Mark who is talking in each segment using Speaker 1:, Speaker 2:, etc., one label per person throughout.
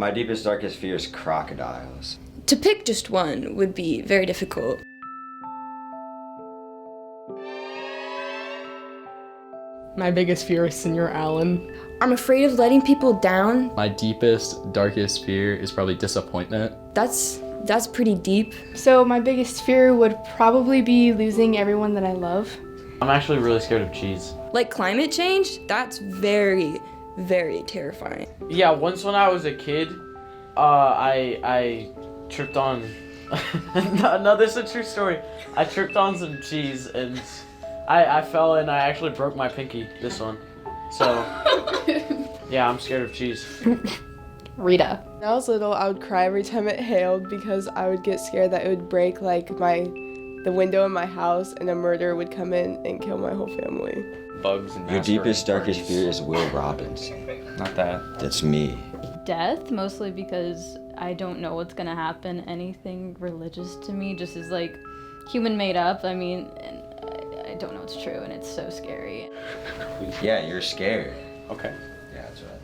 Speaker 1: My deepest, darkest fear is crocodiles.
Speaker 2: To pick just one would be very difficult.
Speaker 3: My biggest fear is Senior Allen.
Speaker 2: I'm afraid of letting people down.
Speaker 4: My deepest, darkest fear is probably disappointment.
Speaker 2: That's pretty deep.
Speaker 5: So my biggest fear would probably be losing everyone that I love.
Speaker 6: I'm actually really scared of cheese.
Speaker 2: Like climate change, that's very, very terrifying.
Speaker 6: Yeah, once when I was a kid, I tripped on, no, this is a true story. I tripped on some cheese and I fell and I actually broke my pinky, this one. So, yeah, I'm scared of cheese.
Speaker 5: Rita.
Speaker 3: When I was little, I would cry every time it hailed because I would get scared that it would break like the window in my house and a murderer would come in and kill my whole family.
Speaker 4: Bugs and
Speaker 1: Your deepest, darkest
Speaker 4: parties.
Speaker 1: fear is Will Robbins.
Speaker 4: Not that.
Speaker 1: That's me.
Speaker 7: Death, mostly because I don't know what's gonna happen. Anything religious to me just is like human made up. I mean, and I don't know it's true and it's so scary.
Speaker 1: Yeah, you're scared.
Speaker 4: Okay.
Speaker 1: Yeah, that's what I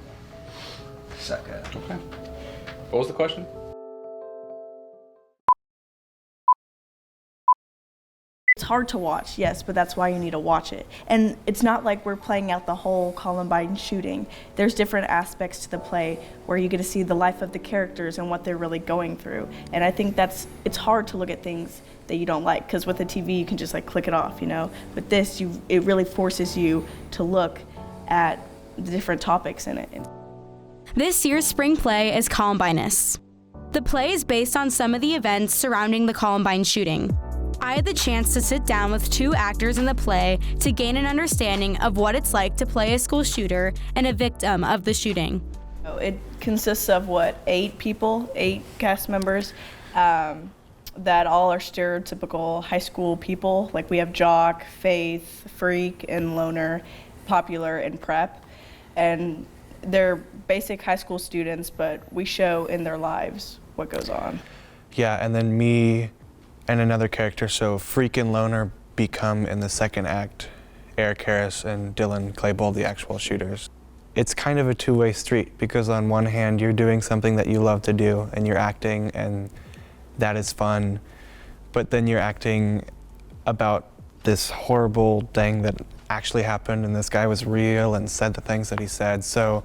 Speaker 1: thought. Suck up.
Speaker 4: Okay. What was the question?
Speaker 8: It's hard to watch, yes, but that's why you need to watch it. And it's not like we're playing out the whole Columbine shooting. There's different aspects to the play where you get to see the life of the characters and what they're really going through. And I think it's hard to look at things that you don't like, because with a TV you can just like click it off, you know. With this, it really forces you to look at the different topics in it.
Speaker 9: This year's spring play is Columbinus. The play is based on some of the events surrounding the Columbine shooting. I had the chance to sit down with two actors in the play to gain an understanding of what it's like to play a school shooter and a victim of the shooting.
Speaker 8: It consists of, 8 cast members that all are stereotypical high school people. Like we have jock, faith, freak, and loner, popular, and prep. And they're basic high school students, but we show in their lives what goes on.
Speaker 10: Yeah, and then me and another character, so Freak and Loner, become in the second act Eric Harris and Dylan Claybold, the actual shooters. It's kind of a two-way street because on one hand you're doing something that you love to do and you're acting and that is fun, but then you're acting about this horrible thing that actually happened and this guy was real and said the things that he said. So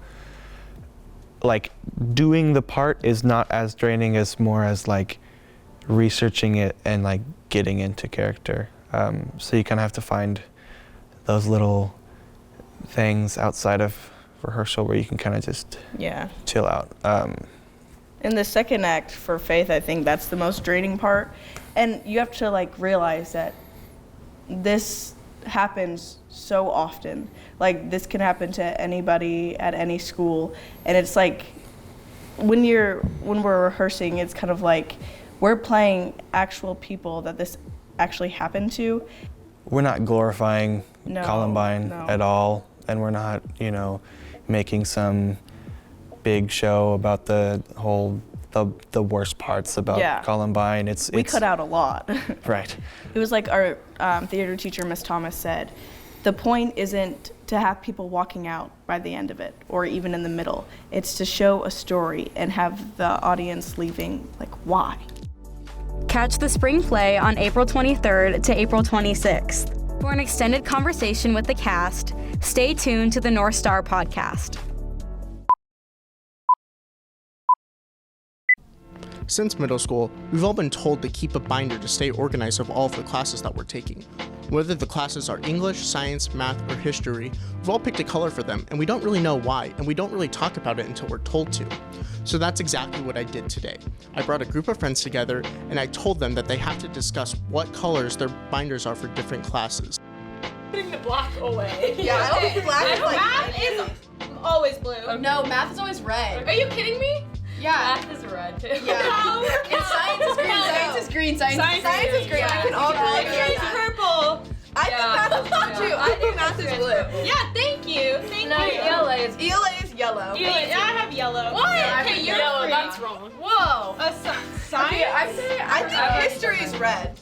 Speaker 10: like doing the part is not as draining as more as like researching it and like getting into character. So you kind of have to find those little things outside of rehearsal where you can kind of just chill out.
Speaker 8: In the second act for Faith, I think that's the most draining part. And you have to like realize that this happens so often. Like this can happen to anybody at any school. And it's like when we're rehearsing, it's kind of like we're playing actual people that this actually happened to.
Speaker 10: We're not glorifying Columbine at all, and we're not, making some big show about the worst parts about Columbine.
Speaker 8: We cut out a lot.
Speaker 10: Right.
Speaker 8: It was like our theater teacher, Miss Thomas, said, the point isn't to have people walking out by the end of it, or even in the middle. It's to show a story and have the audience leaving, like, why?
Speaker 9: Catch the spring play on April 23rd to April 26th. For an extended conversation with the cast, stay tuned to the North Star podcast.
Speaker 11: Since middle school, we've all been told to keep a binder to stay organized of all of the classes that we're taking. Whether the classes are English, science, math, or history, we've all picked a color for them, and we don't really know why, and we don't really talk about it until we're told to. So that's exactly what I did today. I brought a group of friends together, and I told them that they have to discuss what colors their binders are for different classes.
Speaker 12: Putting the black away.
Speaker 13: Yeah, I don't think black is like...
Speaker 12: Math is always blue.
Speaker 13: Okay. No, math is always red.
Speaker 12: Are you kidding me?
Speaker 13: Yeah.
Speaker 12: Math is red too.
Speaker 13: Yeah.
Speaker 12: No.
Speaker 13: And science is green. Science is green. Science is green.
Speaker 12: Yeah.
Speaker 13: I can all agree on
Speaker 12: It's
Speaker 13: that.
Speaker 12: purple.
Speaker 13: I think math is blue too. I think math is blue.
Speaker 12: Yeah, thank you. Thank you.
Speaker 13: ELA is yellow.
Speaker 12: I have yellow.
Speaker 13: What?
Speaker 12: Okay, you're
Speaker 13: yellow.
Speaker 12: free.
Speaker 13: That's wrong. Whoa.
Speaker 12: Science?
Speaker 13: Okay, I think history is red.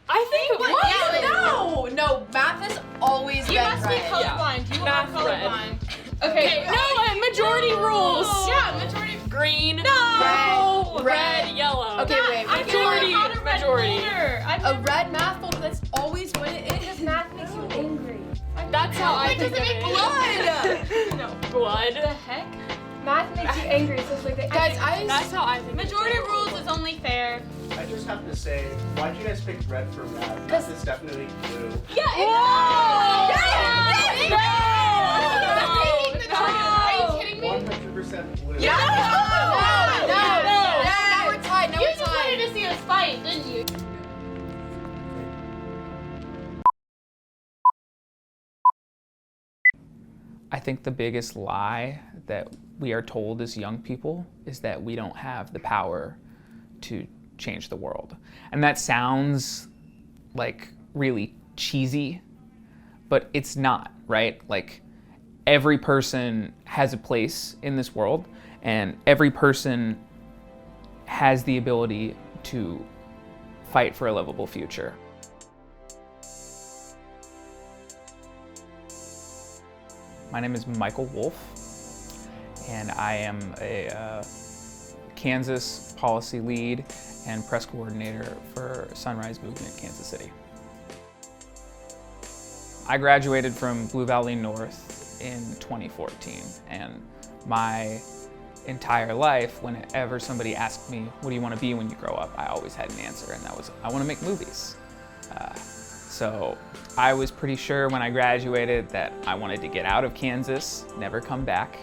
Speaker 12: I think
Speaker 13: What? No, math is always
Speaker 12: You
Speaker 13: red.
Speaker 12: must be colorblind. You are colorblind. Okay.
Speaker 3: No, majority rules.
Speaker 12: Yeah, majority.
Speaker 14: green,
Speaker 13: No!
Speaker 14: red, yellow.
Speaker 13: Okay, wait.
Speaker 14: Majority.
Speaker 13: A red math folder, that's always what it is. Because math makes you angry.
Speaker 14: That's how I think of it.
Speaker 13: Blood!
Speaker 14: No. Blood.
Speaker 13: The heck? Math makes you angry, so it's like the
Speaker 14: Guys, that's how I think.
Speaker 12: Majority rules is only fair.
Speaker 11: I just have to say, why'd you guys pick red for math? Math is definitely blue.
Speaker 12: Yeah,
Speaker 13: Are you kidding me?
Speaker 11: 100% blue.
Speaker 13: No! Now we're tied.
Speaker 12: You just wanted to see us fight, didn't you?
Speaker 15: I think the biggest lie that we are told as young people is that we don't have the power to change the world. And that sounds like really cheesy, but it's not, right? Like, every person has a place in this world, and every person has the ability to fight for a livable future. My name is Michael Wolf, and I am a Kansas policy lead and press coordinator for Sunrise Movement Kansas City. I graduated from Blue Valley North in 2014, and my entire life, whenever somebody asked me, what do you want to be when you grow up, I always had an answer, and that was, I want to make movies. So I was pretty sure when I graduated that I wanted to get out of Kansas, never come back.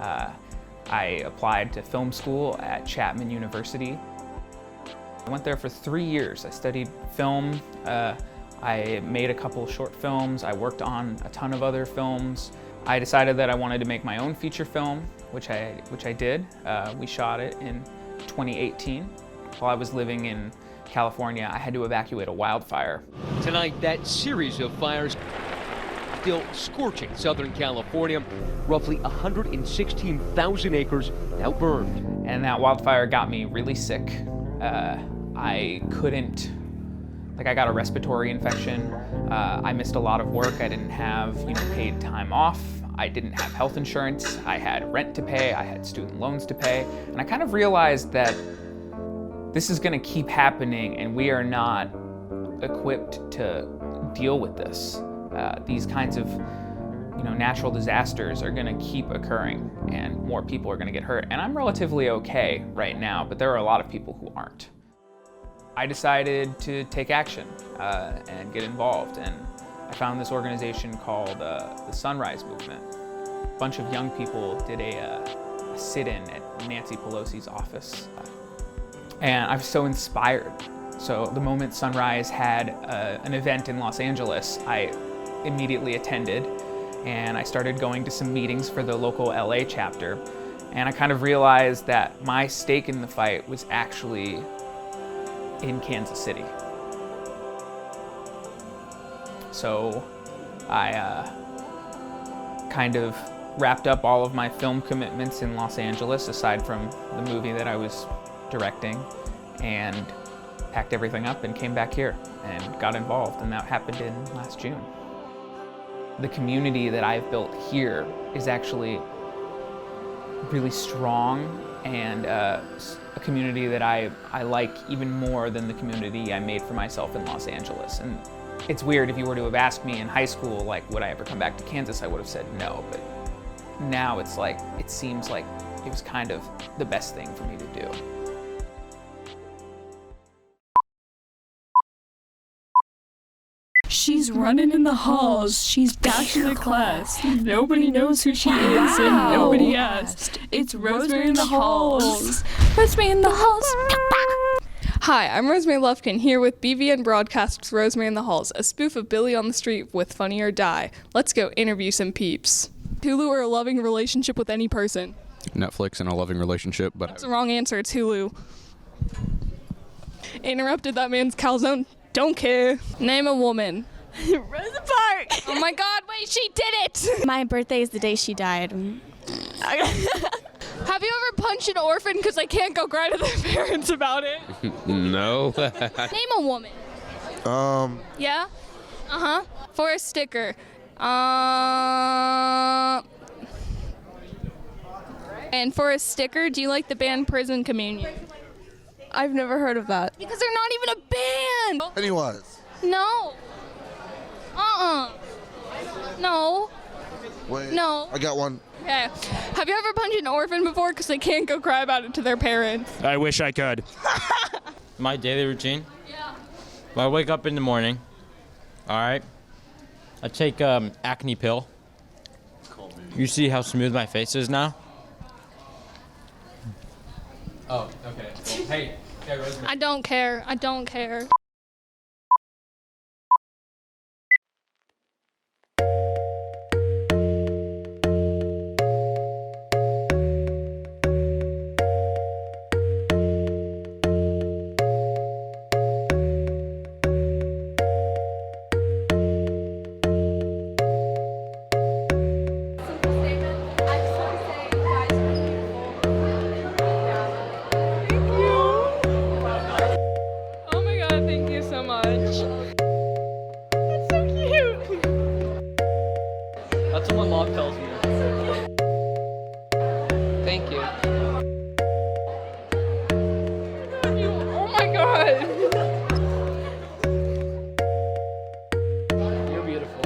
Speaker 15: I applied to film school at Chapman University. I went there for 3 years. I studied film. I made a couple short films. I worked on a ton of other films. I decided that I wanted to make my own feature film, which I did. We shot it in 2018. While I was living in California, I had to evacuate a wildfire.
Speaker 16: Tonight, that series of fires still scorching Southern California. Roughly 116,000 acres now burned.
Speaker 15: And that wildfire got me really sick. I couldn't, I got a respiratory infection. I missed a lot of work. I didn't have, paid time off. I didn't have health insurance. I had rent to pay. I had student loans to pay. And I kind of realized that this is going to keep happening, and we are not equipped to deal with this. These kinds of natural disasters are going to keep occurring, and more people are going to get hurt. And I'm relatively okay right now, but there are a lot of people who aren't. I decided to take action and get involved, and I found this organization called the Sunrise Movement. A bunch of young people did a sit-in at Nancy Pelosi's office. And I was so inspired. So the moment Sunrise had an event in Los Angeles, I immediately attended, and I started going to some meetings for the local LA chapter. And I kind of realized that my stake in the fight was actually in Kansas City. So I kind of wrapped up all of my film commitments in Los Angeles, aside from the movie that I was directing, and packed everything up and came back here and got involved, and that happened in last June. The community that I've built here is actually really strong, and a community that I like even more than the community I made for myself in Los Angeles. And it's weird, if you were to have asked me in high school, would I ever come back to Kansas, I would have said no, but now it seems like it was kind of the best thing for me to do.
Speaker 17: She's running in the halls. She's dashing the class. Nobody knows who she is, and nobody asked. It's Rosemary in the halls.
Speaker 5: Rosemary in the halls. Hi, I'm Rosemary Lufkin, here with BVN Broadcast's Rosemary in the Halls, a spoof of Billy on the Street with Funny or Die. Let's go interview some peeps. Hulu or a loving relationship with any person?
Speaker 18: Netflix and a loving relationship, but
Speaker 5: That's the wrong answer. It's Hulu. Interrupted that man's calzone. Don't care. Name a woman.
Speaker 19: Rosa Parks.
Speaker 5: Oh my God, wait, she did it!
Speaker 19: My birthday is the day she died.
Speaker 5: Have you ever punched an orphan because they can't go cry to their parents about it?
Speaker 18: no.
Speaker 5: Name a woman. Yeah? Uh-huh. For a sticker. And for a sticker, do you like the band Prison Communion?
Speaker 3: I've never heard of that.
Speaker 5: Because they're not even a band!
Speaker 20: Pennywise.
Speaker 5: No. No.
Speaker 20: Wait.
Speaker 5: No.
Speaker 20: I got one.
Speaker 5: Okay. Have you ever punched an orphan before because they can't go cry about it to their parents?
Speaker 21: I wish I could. My daily routine?
Speaker 5: Yeah.
Speaker 21: Well, I wake up in the morning. All right. I take acne pill. You see how smooth my face is now? Oh, okay. Well, hey, Rosemary.
Speaker 5: I don't care. I don't care. Oh my god, thank you so much. That's so cute.
Speaker 6: That's what my mom tells me.
Speaker 5: Thank you. Oh my god.
Speaker 6: You're beautiful.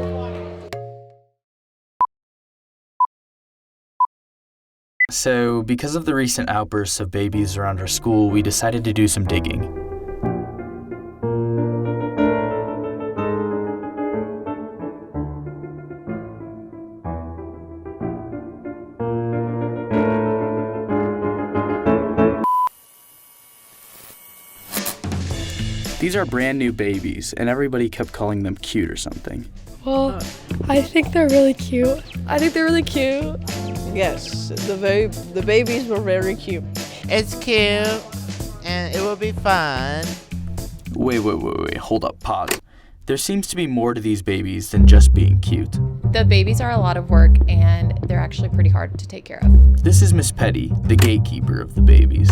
Speaker 22: So, because of the recent outbursts of babies around our school, we decided to do some digging. These are brand new babies, and everybody kept calling them cute or something.
Speaker 3: Well, I think they're really cute. I think they're really cute.
Speaker 23: Yes, the babies were very cute.
Speaker 24: It's cute, and it will be fun.
Speaker 22: Wait, hold up, pause. There seems to be more to these babies than just being cute.
Speaker 25: The babies are a lot of work, and they're actually pretty hard to take care of.
Speaker 22: This is Miss Petty, the gatekeeper of the babies.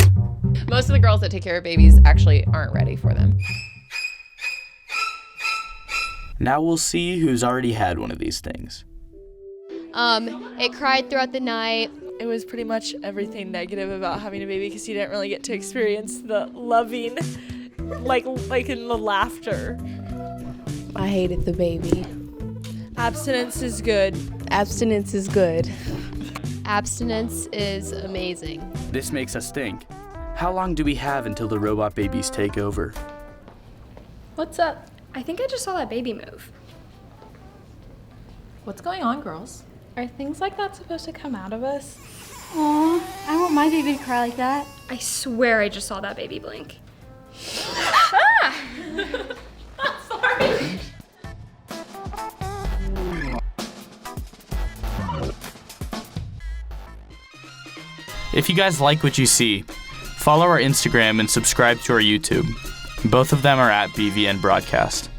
Speaker 25: Most of the girls that take care of babies actually aren't ready for them.
Speaker 22: Now we'll see who's already had one of these things.
Speaker 26: It cried throughout the night.
Speaker 27: It was pretty much everything negative about having a baby because you didn't really get to experience the loving, like in the laughter.
Speaker 28: I hated the baby.
Speaker 27: Abstinence is good.
Speaker 28: Abstinence is good.
Speaker 26: Abstinence is amazing.
Speaker 22: This makes us think. How long do we have until the robot babies take over?
Speaker 29: What's up? I think I just saw that baby move.
Speaker 30: What's going on, girls?
Speaker 29: Are things like that supposed to come out of us? Aw, I want my baby to cry like that. I swear I just saw that baby blink. Ah!
Speaker 30: Sorry.
Speaker 22: If you guys like what you see, follow our Instagram and subscribe to our YouTube. Both of them are at BVN Broadcast.